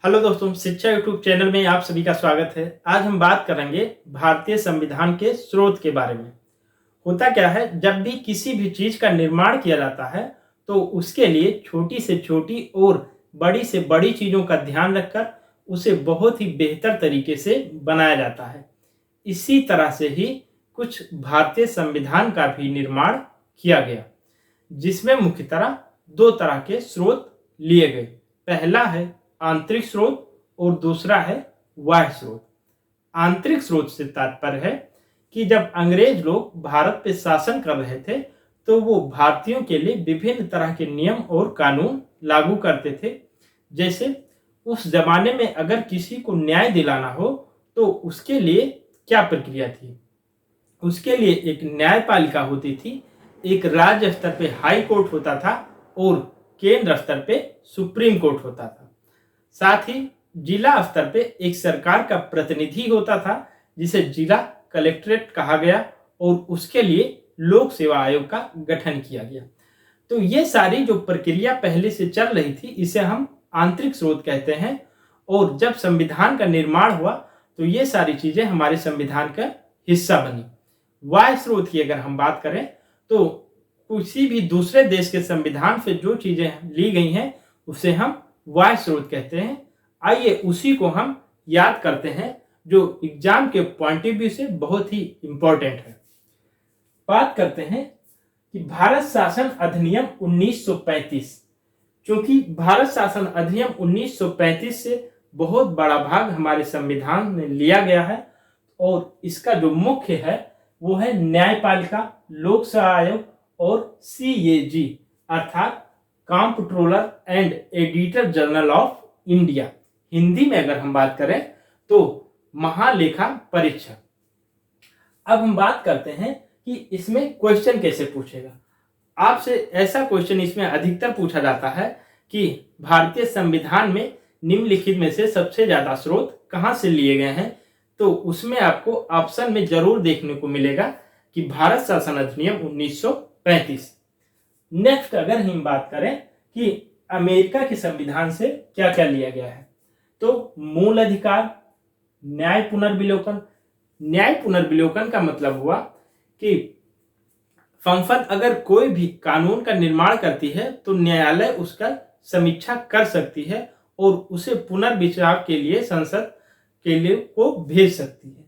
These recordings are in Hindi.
हेलो दोस्तों, शिक्षा यूट्यूब चैनल में आप सभी का स्वागत है। आज हम बात करेंगे भारतीय संविधान के स्रोत के बारे में। होता क्या है, जब भी किसी भी चीज का निर्माण किया जाता है तो उसके लिए छोटी से छोटी और बड़ी से बड़ी चीजों का ध्यान रखकर उसे बहुत ही बेहतर तरीके से बनाया जाता है। इसी तरह से ही कुछ भारतीय संविधान का भी निर्माण किया गया, जिसमें मुख्यतः दो तरह के स्रोत लिए गए। पहला है आंतरिक स्रोत और दूसरा है बाह्य स्रोत। आंतरिक स्रोत से तात्पर्य है कि जब अंग्रेज लोग भारत पे शासन कर रहे थे तो वो भारतीयों के लिए विभिन्न तरह के नियम और कानून लागू करते थे। जैसे उस जमाने में अगर किसी को न्याय दिलाना हो तो उसके लिए क्या प्रक्रिया थी। उसके लिए एक न्यायपालिका होती थी, एक राज्य स्तर पे हाई कोर्ट होता था और केंद्र स्तर पे सुप्रीम कोर्ट होता था। साथ ही जिला स्तर पे एक सरकार का प्रतिनिधि होता था जिसे जिला कलेक्ट्रेट कहा गया और उसके लिए लोक सेवा आयोग का गठन किया गया। तो ये सारी जो प्रक्रिया पहले से चल रही थी इसे हम आंतरिक स्रोत कहते हैं। और जब संविधान का निर्माण हुआ तो ये सारी चीजें हमारे संविधान का हिस्सा बनी। बाह्य स्रोत की अगर हम बात करें तो किसी भी दूसरे देश के संविधान से जो चीजें ली गई हैं उसे हम बाह्य स्रोत कहते हैं। आइए उसी को हम याद करते हैं जो एग्जाम के पॉइंट ऑफ व्यू से बहुत ही इंपॉर्टेंट है। बात करते हैं कि भारत शासन अधिनियम 1935। क्योंकि भारत शासन अधिनियम 1935 से बहुत बड़ा भाग हमारे संविधान में लिया गया है और इसका जो मुख्य है वो है न्यायपालिका, लोक सेवा आयोग और CAG अर्थात comptroller and editor general of India. Hindi में अगर हम बात करें तो महालेखा परीक्षक। अब हम बात करते हैं कि इसमें क्वेश्चन कैसे पूछेगा। आपसे ऐसा क्वेश्चन इसमें अधिकतर पूछा जाता है कि भारतीय संविधान में निम्नलिखित में से सबसे ज्यादा स्रोत कहां से लिए गए हैं, तो उसमें आपको ऑप्शन में जरूर देखने को मिलेगा कि भारत शासन अधिनियम 1935। नेक्स्ट अगर हम बात करें कि अमेरिका के संविधान से क्या क्या लिया गया है, तो मूल अधिकार, न्याय पुनर्विलोकन। न्याय पुनर्विलोकन का मतलब हुआ कि संसद अगर कोई भी कानून का निर्माण करती है तो न्यायालय उसका समीक्षा कर सकती है और उसे पुनर्विचार के लिए संसद के लिए को भेज सकती है।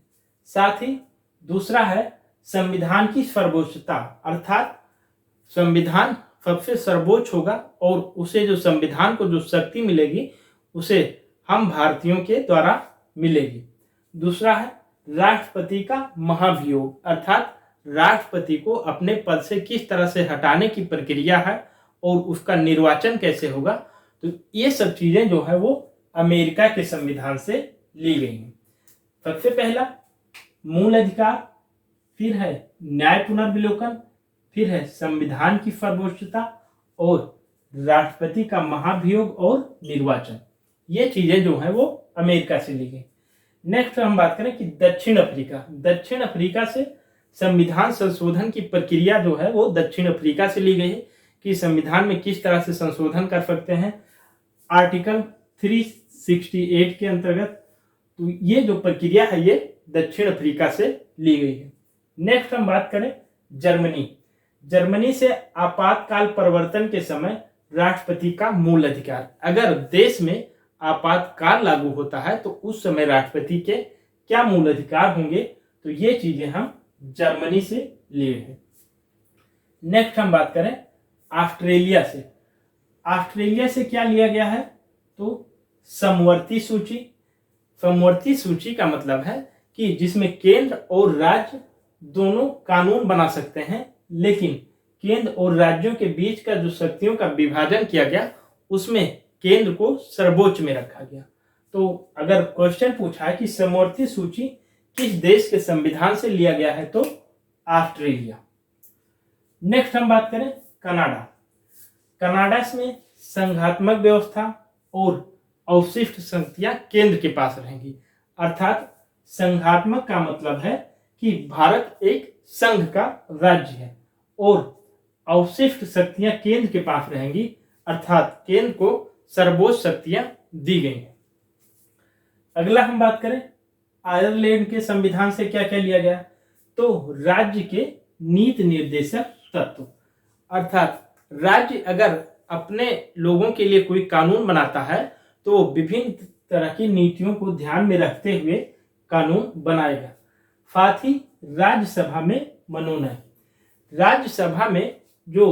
साथ ही दूसरा है संविधान की सर्वोच्चता, अर्थात संविधान सबसे सर्वोच्च होगा और उसे जो संविधान को जो शक्ति मिलेगी उसे हम भारतीयों के द्वारा मिलेगी। दूसरा है राष्ट्रपति का महाभियोग, अर्थात राष्ट्रपति को अपने पद से किस तरह से हटाने की प्रक्रिया है और उसका निर्वाचन कैसे होगा। तो ये सब चीजें जो है वो अमेरिका के संविधान से ली गई हैं। सबसे पहला मूल अधिकार, फिर है न्याय पुनर्विलोकन, फिर है संविधान की सर्वोच्चता और राष्ट्रपति का महाभियोग और निर्वाचन। ये चीजें जो है वो अमेरिका से ली गई। नेक्स्ट हम बात करें कि दक्षिण अफ्रीका। दक्षिण अफ्रीका से संविधान संशोधन की प्रक्रिया जो है वो दक्षिण अफ्रीका से ली गई है कि संविधान में किस तरह से संशोधन कर सकते हैं आर्टिकल 368 के अंतर्गत। तो ये जो प्रक्रिया है ये दक्षिण अफ्रीका से ली गई है। नेक्स्ट हम बात करें जर्मनी। जर्मनी से आपातकाल परिवर्तन के समय राष्ट्रपति का मूल अधिकार। अगर देश में आपातकाल लागू होता है तो उस समय राष्ट्रपति के क्या मूल अधिकार होंगे, तो ये चीजें हम जर्मनी से लिए हैं। नेक्स्ट हम बात करें ऑस्ट्रेलिया से। ऑस्ट्रेलिया से क्या लिया गया है, तो समवर्ती सूची। समवर्ती सूची का मतलब है कि जिसमें केंद्र और राज्य दोनों कानून बना सकते हैं, लेकिन केंद्र और राज्यों के बीच का जो शक्तियों का विभाजन किया गया उसमें केंद्र को सर्वोच्च में रखा गया। तो अगर क्वेश्चन पूछा है कि समवर्ती सूची किस देश के संविधान से लिया गया है, तो ऑस्ट्रेलिया। नेक्स्ट हम बात करें कनाडा। कनाडा में संघात्मक व्यवस्था और अवशिष्ट शक्तियां केंद्र के पास रहेंगी। अर्थात संघात्मक का मतलब है कि भारत एक संघ का राज्य है और अवशिष्ट शक्तियां केंद्र के पास रहेंगी, अर्थात केंद्र को सर्वोच्च शक्तियां दी गई हैं। अगला हम बात करें आयरलैंड के संविधान से क्या क्या लिया गया, तो राज्य के नीति निर्देशक तत्व, अर्थात राज्य अगर अपने लोगों के लिए कोई कानून बनाता है तो विभिन्न तरह की नीतियों को ध्यान में रखते हुए कानून बनाएगा। साथ ही राज्यसभा में मनोनयन, राज्यसभा में जो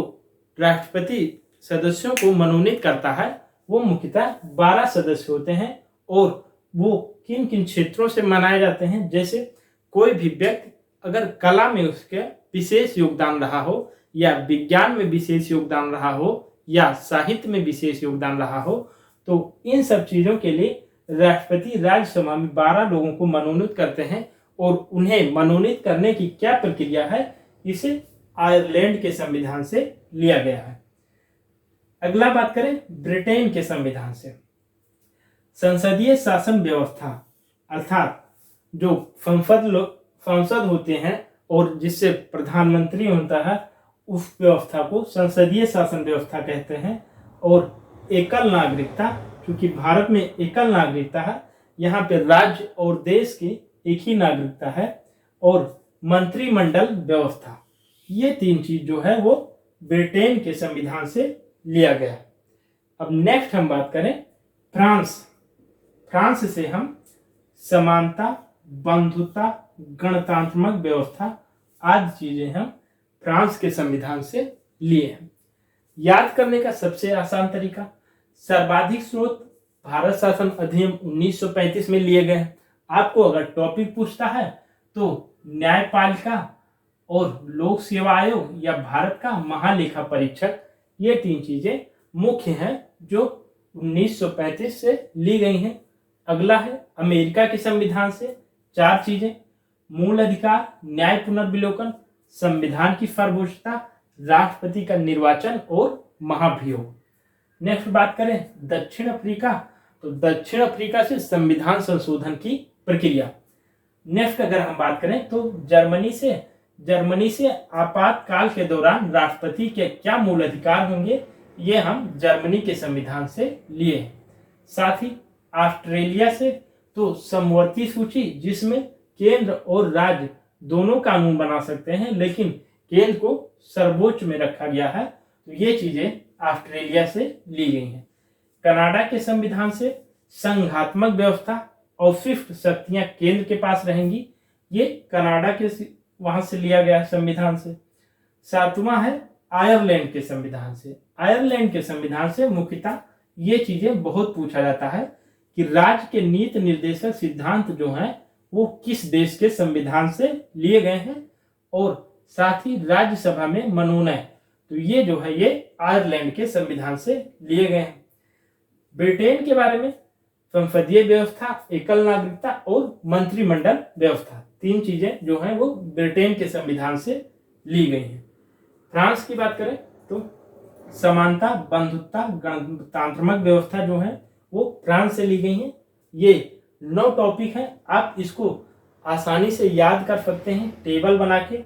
राष्ट्रपति सदस्यों को मनोनीत करता है वो मुख्यतः 12 सदस्य होते हैं और वो किन किन क्षेत्रों से मनाए जाते हैं, जैसे कोई भी व्यक्ति अगर कला में उसके विशेष योगदान रहा हो या विज्ञान में विशेष योगदान रहा हो या साहित्य में विशेष योगदान रहा हो, तो इन सब चीजों के लिए राष्ट्रपति राज्यसभा में 12 लोगों को मनोनीत करते हैं और उन्हें मनोनीत करने की क्या प्रक्रिया है, इसे आयरलैंड के संविधान से लिया गया है। अगला बात करें ब्रिटेन के संविधान से। संसदीय शासन व्यवस्था, अर्थात जो संसद होते हैं और जिससे प्रधानमंत्री होता है, उस व्यवस्था को संसदीय शासन व्यवस्था कहते हैं। और एकल नागरिकता, क्योंकि भारत में एकल नागरिकता है, यहाँ पे राज्य और देश की एक ही नागरिकता है। और मंत्रिमंडल व्यवस्था, ये 3 चीज जो है वो ब्रिटेन के संविधान से लिया गया है। अब नेक्स्ट हम बात करें फ्रांस। फ्रांस से हम समानता, बंधुता, गणतंत्रात्मक व्यवस्था आदि चीजें हम फ्रांस के संविधान से लिए हैं। याद करने का सबसे आसान तरीका, सर्वाधिक स्रोत भारत शासन अधिनियम 1935 में लिए गए हैं। आपको अगर टॉपिक पूछता है तो न्यायपालिका और लोक सेवा आयोग या भारत का महालेखा परीक्षक, ये 3 चीजें मुख्य हैं जो 1935 से ली गई हैं। अगला है अमेरिका के संविधान से 4 चीजें, मूल अधिकार, न्याय पुनर्विलोकन, संविधान की सर्वोच्चता, राष्ट्रपति का निर्वाचन और महाभियोग। नेक्स्ट बात करें दक्षिण अफ्रीका, तो दक्षिण अफ्रीका से संविधान संशोधन की प्रक्रिया। नेक्स्ट अगर हम बात करें तो जर्मनी से आपातकाल के दौरान राष्ट्रपति के क्या मूल अधिकार होंगे, ये हम जर्मनी के संविधान से लिए हैं। साथ ही ऑस्ट्रेलिया से तो समवर्ती सूची, जिसमें केंद्र और राज्य दोनों कानून बना सकते हैं लेकिन केंद्र को सर्वोच्च में रखा गया है, तो ये चीजें ऑस्ट्रेलिया से ली गई हैं। कनाडा के संविधान से संघात्मक व्यवस्था और शिफ्ट शक्तियां केंद्र के पास रहेंगी, ये कनाडा के वहां से लिया गया है संविधान से। 7वां है आयरलैंड के संविधान से। आयरलैंड के संविधान से मुख्यतः ये चीजें बहुत पूछा जाता है कि राज्य के नीति निर्देशक सिद्धांत जो हैं वो किस देश के संविधान से लिए गए हैं, और साथ ही राज्यसभा में मनोनयन, तो ये जो है ये आयरलैंड के संविधान से लिए गए हैं। ब्रिटेन के बारे में संसदीय व्यवस्था, एकल नागरिकता और मंत्रिमंडल व्यवस्था, 3 चीजें जो हैं वो ब्रिटेन के संविधान से ली गई हैं। फ्रांस की बात करें तो समानता, बंधुता, गणतंत्रात्मक व्यवस्था जो है वो फ्रांस से ली गई हैं। ये 9 टॉपिक हैं, आप इसको आसानी से याद कर सकते हैं टेबल बना के।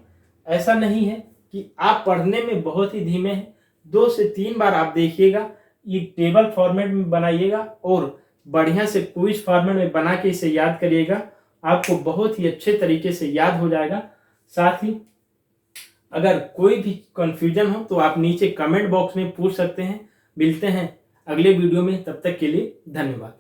ऐसा नहीं है कि आप पढ़ने में बहुत ही धीमे हैं, 2 से 3 बार आप देखिएगा, ये टेबल फॉर्मेट में बनाइएगा और बढ़िया से क्विज फॉर्मेट में बना के इसे याद करिएगा, आपको बहुत ही अच्छे तरीके से याद हो जाएगा। साथ ही अगर कोई भी कंफ्यूजन हो तो आप नीचे कमेंट बॉक्स में पूछ सकते हैं। मिलते हैं अगले वीडियो में, तब तक के लिए धन्यवाद।